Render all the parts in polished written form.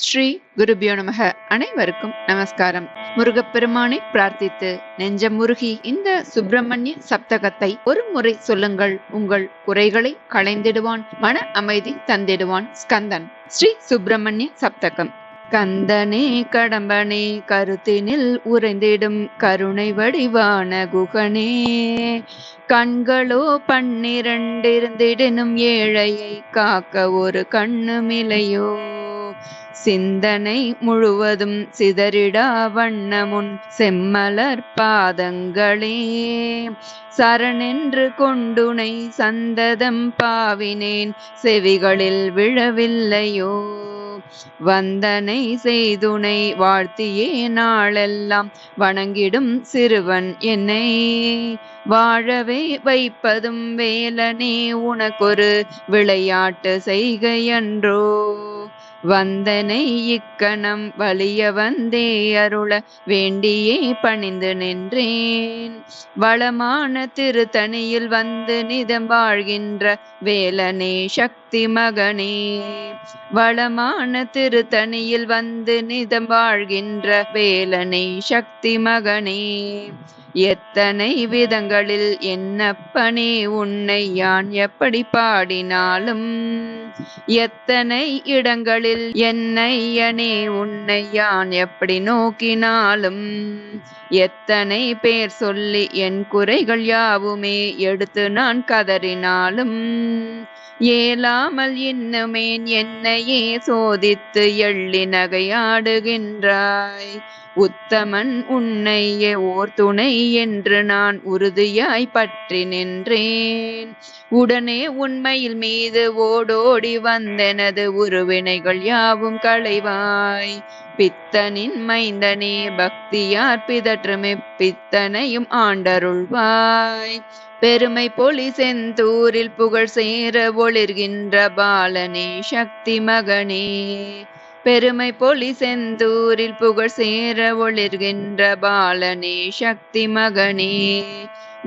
ஸ்ரீ குருபியோ நமக. அனைவருக்கும் நமஸ்காரம். முருகப்பெருமானை பிரார்த்தித்து நெஞ்சம் முருகி இந்த சுப்பிரமணிய சப்தகத்தை ஒரு முறை சொல்லுங்கள். உங்கள் குறைகளை களைந்திடுவான், மன அமைதி தந்திடுவான் ஸ்கந்தன். ஸ்ரீ சுப்பிரமணிய சப்தகம். கந்தனே கடம்பனே கருத்தினில் உறைந்திடும் கருணை வடிவான குகனே, கண்களோ 12 இருந்திடனும் ஏழையை காக்க ஒரு கண்ணுமிலையோ, சிந்தனை முழுவதும் சிதறிடா வண்ணமுன் செம்மலர் பாதங்களே, சரணென்று கொண்டுனை சந்ததம் பாவினேன் செவிகளில் விழவில்லையோ, வந்தனை செய்துனை வாழ்த்தியே நாளெல்லாம் வணங்கிடும் சிறுவன் என்னை வாழவே வைப்பதும் வேலனே உனக்கொரு விளையாட்டு செய்கையன்றோ, வந்தனை இக்கணம் வலிய வந்தே அருள வேண்டியே பணிந்து நின்றேன், வளமான திருத்தணியில் வந்து நிதம் வாழ்கின்ற வேலனே சக்தி மகனே, வளமான திருத்தணியில் வந்து நிதம் வாழ்கின்ற வேலனை சக்தி மகனே, எத்தனை விதங்களில் என்னப்பனே உன்னை யான் எப்படி பாடினாலும், எத்தனை இடங்களில் என்னையனே உன்னை யான் எப்படி நோக்கினாலும், எத்தனை பேர் சொல்லி என் குறைகள் யாவுமே எடுத்து நான் கதறினாலும், ஏலாமல் இன்னுமேன் என்னையே சோதித்து எள்ளி நகையாடுகின்றாய், உத்தமன் உன்னையே ஓர் துணை என்று நான் உறுதியாய் பற்றி நின்றேன், உடனே உண்மையில் மீது ஓடோடி வந்தெனது உருவினைகள் யாவும் களைவாய், பித்தனின் மைந்தனே பக்தியார் பிதற்றுமே பித்தனையும் ஆண்டருள்வாய், பெருமை பொலி செந்தூரில் புகழ் சேர ஒளிர்கின்ற பாலனே சக்தி மகனே, பெருமை பொலி செந்தூரில் புகழ் சேர ஒளிர்கின்ற பாலனே சக்தி மகனே,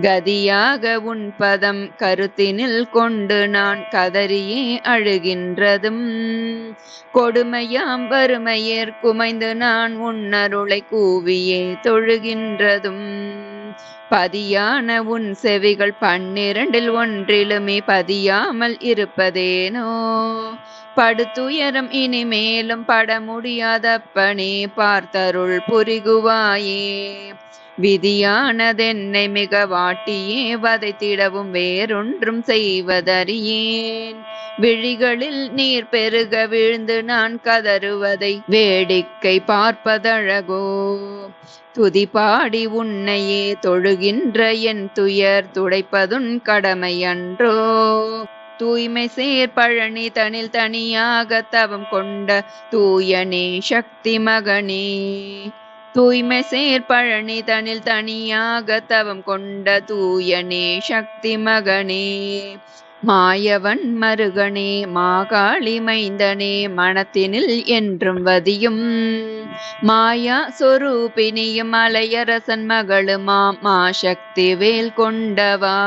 கதியாக உன் பதம் கருத்தினில் கொண்டு நான் கதறியே அழுகின்றதும், கொடுமையாம் வறுமையேற் குமைந்து நான் உன்னருளை கூவியே தொழுகின்றதும், பதியான உன் செவிகள் 12 ஒன்றிலுமே பதியாமல் இருப்பதேனோ, படுத்துயரம் இனிமேலும் பட முடியாதப்பனே பார்த்தருள் புரிகுவாயே, விதியானதென்னை மிக வாட்டியே வதைத்திடவும் வேறொன்றும் செய்வதறியேன், விழிகளில் நீர் பெருக விழுந்து நான் கதறுவதை வேடிக்கை பார்ப்பதழகோ, துதிபாடி உன்னையே தொழுகின்ற என் துயர் துடைப்பதுன் கடமையன்றோ, தூய்மை சேர் பழனி தனில் தனியாக தவம் கொண்ட தூயனே சக்தி மகனே, தூய்மை சேர் பழனி தனில் தனியாக தவம் கொண்ட தூயனே சக்தி மகனே, மாயவன் மருகனே மாகாளி மைந்தனே மனத்தினில் என்றும் வதியும் மாயா சொரூபினியும் மலையரசன் மகளுமாம் மாசக்தி வேல் கொண்டவா,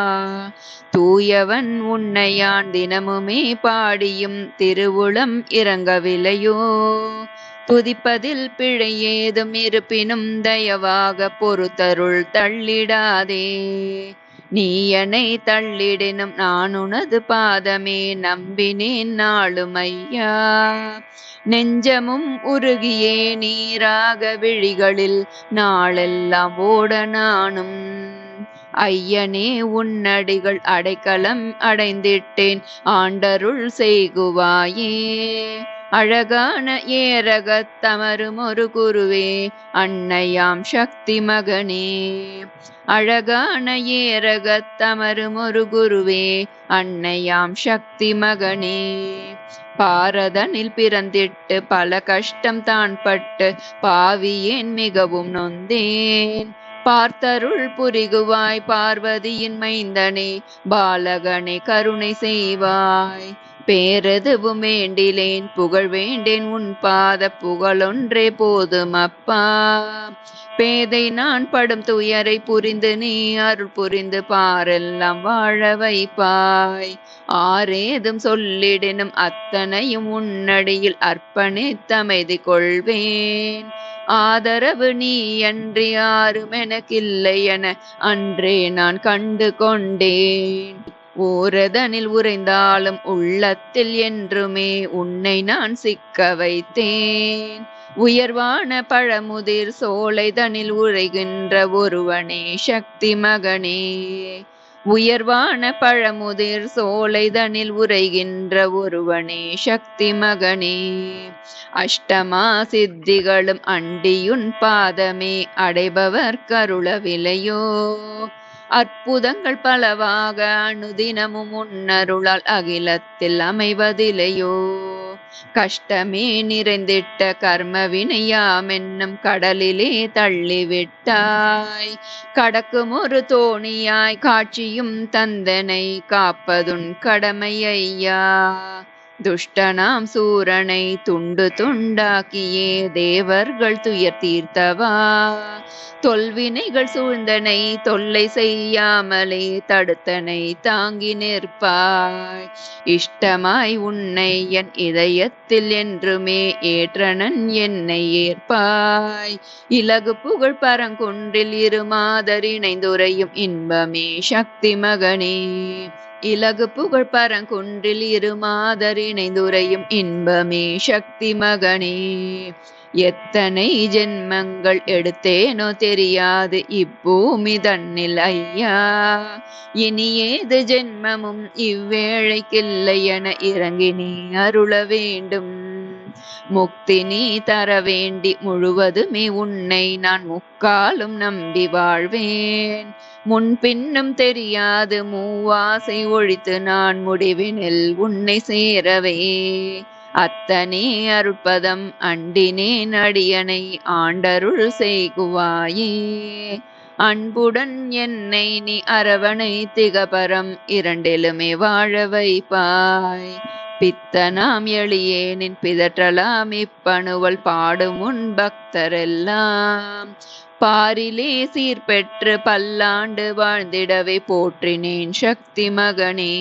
தூயவன் உன்னையான் தினமுமே பாடியும் திருவுளம் இறங்கவில்லையோ, துதிப்பதில் பிழை ஏதும் இருப்பினும் தயவாக பொறுத்தருள் தள்ளிடாதே, நீயனை தள்ளிடினும் நான் உனது பாதமே நம்பினேன் நாளும் ஐயா, நெஞ்சமும் உருகியே நீராக விழிகளில் நாளெல்லாம் ஓட நானும், ஐயனே உன்னடிகள் அடைக்கலம் அடைந்திட்டேன் ஆண்டருள் செய்குவாயே, அழகான ஏரகத் தமரும் ஒரு குருவே அன்னையாம் சக்தி மகனே, அழகான ஏரகத் தமரும் ஒரு குருவே அன்னையாம் சக்தி மகனே, பாரதனில் பிறந்திட்டு பல கஷ்டம் தான் பட்டு பாவியேன் மிகவும் நொந்தேன், பார்த்தருள் புரிகுவாய் பார்வதியின் மைந்தனே பாலகனே கருணை செய்வாய், பேரெதுவும் வேண்டிலேன் புகழ் வேண்டேன் உன் பாத புகழொன்றே போதும் அப்பா. பேதை நான் படும் துயரை புரிந்து நீ அருள் புரிந்து பாரெல்லாம் வாழ வைப்பாய். ஆரேதும் சொல்லிடினும் அத்தனையும் உன்னடியில் அர்ப்பணித்தமைதி கொள்வேன். ஆதரவு நீ அன்றி யாரும் எனக்கில்லை என அன்றே நான் கண்டு கொண்டேன். ஓரதனில் உறைந்தாலும் உள்ளத்தில் என்றுமே உன்னை நான் சிக்க வைத்தேன். உயர்வான பழமுதிர் சோலைதனில் உறைகின்ற ஒருவனே சக்தி மகனே. உயர்வான பழமுதிர் சோலைதனில் உறைகின்ற ஒருவனே சக்தி மகனே. அஷ்டமா சித்திகளும் அண்டியுன் பாதமே அடைபவர் கருளவில்லையோ. அற்புதங்கள் பலவாக அனுதினமும் உன்னருளால் அகிலத்தில் அமைவதில்லையோ. கஷ்டமே நிறைந்திட்ட கர்மவினையாமென்னும் கடலிலே தள்ளிவிட்டாய். கடக்கும் ஒரு தோணியாய் காட்சியும் தந்தனை காப்பதுன் கடமை ஐயா. துஷ்டனாம் சூரனை துண்டு துண்டாக்கியே தேவர்கள் துயர் தீர்த்தவா. தொல்வினைகள் சூழ்ந்தனை தொல்லை செய்யாமலே தடுத்தனை தாங்கி நிற்பாய். இஷ்டமாய் உன்னை என் இதயத்தில் என்றுமே ஏற்றனன் என்னை ஏற்பாய். இலகு புகழ் பரங்குன்றில் இருமாதர் இணைந்துரையும் இன்பமே சக்தி மகனே. இலகு புகழ் பரங்குன்றில் இருமாதர் இணைந்துரையும் இன்பமே சக்தி மகனே. எத்தனை ஜென்மங்கள் எடுத்தேனோ தெரியாது இப்பூமி தன்னில் ஐயா. இனி ஏது ஜென்மமும் இவ்வேளைக்கில்லை என இறங்கி நீ அருள வேண்டும். முக்தி நீ தர வேண்டி முழுவதுமே உன்னை நான் முக்காலும் நம்பி வாழ்வேன். முன்பின்னும் தெரியாது மூவாசை ஒழித்து நான் முடிவினில் உன்னை சேரவே. அத்தனே அருட்பதம் அண்டினேன் அடியனை ஆண்டருள் செய்குவாயே. அன்புடன் என்னை நீ அரவணை திகபரம் இரண்டிலுமே வாழ வைப்பாய். பித்தனாம் எளியேனின் பிதற்றலாம் இப்பணுவல் பாடும் உன் பக்தரெல்லாம். பாரிலே சீர்பெற்று பல்லாண்டு வாழ்ந்திடவே போற்றினேன் சக்தி மகனே.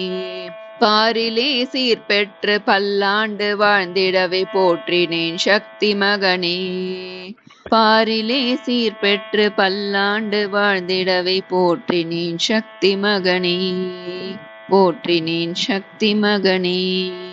பாரிலே சீர்பெற்று பல்லாண்டு வாழ்ந்திடவே போற்றினேன் சக்தி மகனே. பாரிலே சீர்பெற்று பல்லாண்டு வாழ்ந்திடவே போற்றினேன் சக்தி மகனே. போற்றினேன் சக்தி மகனே.